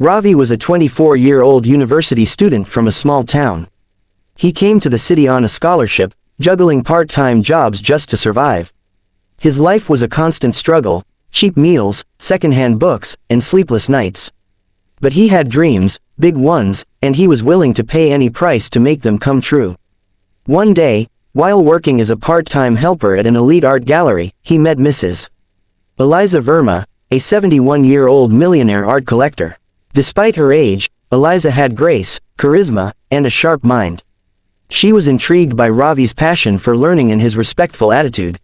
Ravi was a 24-year-old university student from a small town. He came to the city on a scholarship, juggling part-time jobs just to survive. His life was a constant struggle, cheap meals, second-hand books, and sleepless nights. But he had dreams, big ones, and he was willing to pay any price to make them come true. One day, while working as a part-time helper at an elite art gallery, he met Mrs. Eliza Verma, a 71-year-old millionaire art collector. Despite her age, Eliza had grace, charisma, and a sharp mind. She was intrigued by Ravi's passion for learning and his respectful attitude.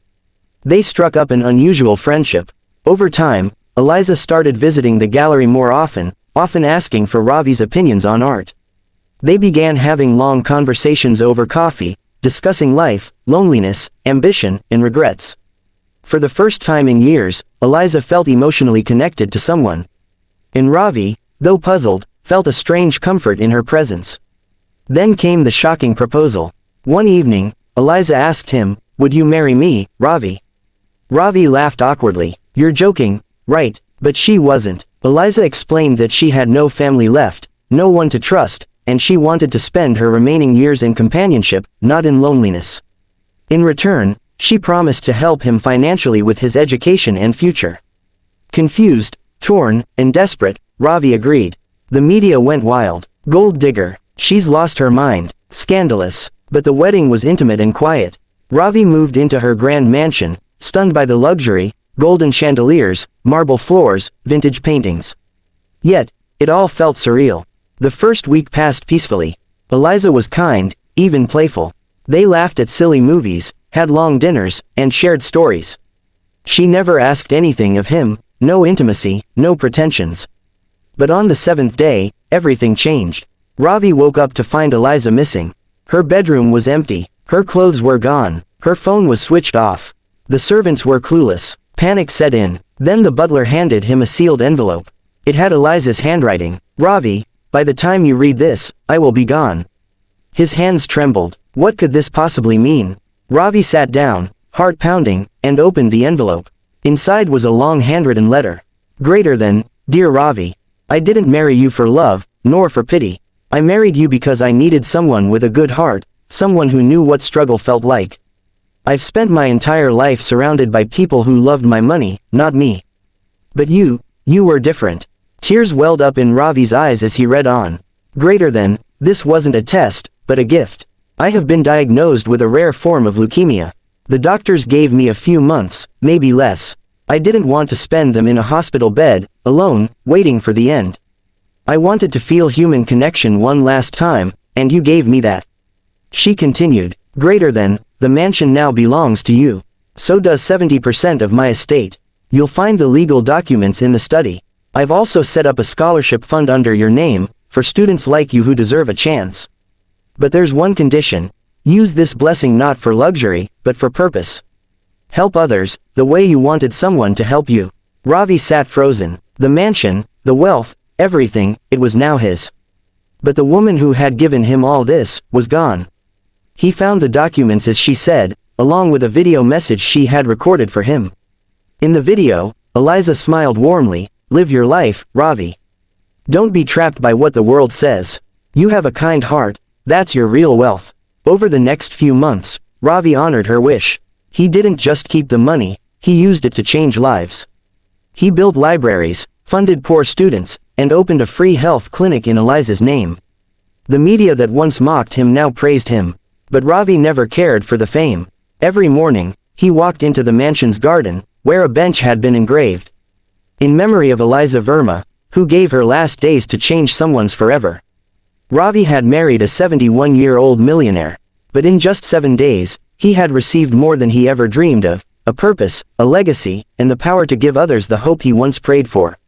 They struck up an unusual friendship. Over time, Eliza started visiting the gallery more often asking for Ravi's opinions on art. They began having long conversations over coffee, discussing life, loneliness, ambition, and regrets. For the first time in years, Eliza felt emotionally connected to someone. And Ravi, though puzzled, felt a strange comfort in her presence. Then came the shocking proposal. One evening, Eliza asked him, "Would you marry me, Ravi?" Ravi laughed awkwardly. "You're joking, right?" But she wasn't. Eliza explained that she had no family left, no one to trust, and she wanted to spend her remaining years in companionship, not in loneliness. In return, she promised to help him financially with his education and future. Confused, torn, and desperate, Ravi agreed. The media went wild. Gold digger. She's lost her mind. Scandalous. But the wedding was intimate and quiet. Ravi moved into her grand mansion, stunned by the luxury, golden chandeliers, marble floors, vintage paintings. Yet, it all felt surreal. The first week passed peacefully. Eliza was kind, even playful. They laughed at silly movies, had long dinners, and shared stories. She never asked anything of him, no intimacy, no pretensions. But on the seventh day, everything changed. Ravi woke up to find Eliza missing. Her bedroom was empty, her clothes were gone, her phone was switched off. The servants were clueless. Panic set in. Then the butler handed him a sealed envelope. It had Eliza's handwriting. "Ravi, by the time you read this, I will be gone." His hands trembled. What could this possibly mean? Ravi sat down, heart pounding, and opened the envelope. Inside was a long handwritten letter. Greater than, "Dear Ravi, I didn't marry you for love, nor for pity. I married you because I needed someone with a good heart, someone who knew what struggle felt like. I've spent my entire life surrounded by people who loved my money, not me. But you were different." Tears welled up in Ravi's eyes as he read on. Greater than, "This wasn't a test, but a gift. I have been diagnosed with a rare form of leukemia. The doctors gave me a few months, maybe less. I didn't want to spend them in a hospital bed, alone, waiting for the end. I wanted to feel human connection one last time, and you gave me that." She continued, "Greater than, the mansion now belongs to you. So does 70% of my estate. You'll find the legal documents in the study. I've also set up a scholarship fund under your name, for students like you who deserve a chance. But there's one condition. Use this blessing not for luxury, but for purpose. Help others, the way you wanted someone to help you." Ravi sat frozen. The mansion, the wealth, everything, it was now his. But the woman who had given him all this, was gone. He found the documents as she said, along with a video message she had recorded for him. In the video, Eliza smiled warmly, "Live your life, Ravi. Don't be trapped by what the world says. You have a kind heart, that's your real wealth." Over the next few months, Ravi honored her wish. He didn't just keep the money, he used it to change lives. He built libraries, funded poor students, and opened a free health clinic in Eliza's name. The media that once mocked him now praised him. But Ravi never cared for the fame. Every morning, he walked into the mansion's garden, where a bench had been engraved. In memory of Eliza Verma, who gave her last days to change someone's forever. Ravi had married a 71-year-old millionaire. But in just 7 days, he had received more than he ever dreamed of, a purpose, a legacy, and the power to give others the hope he once prayed for.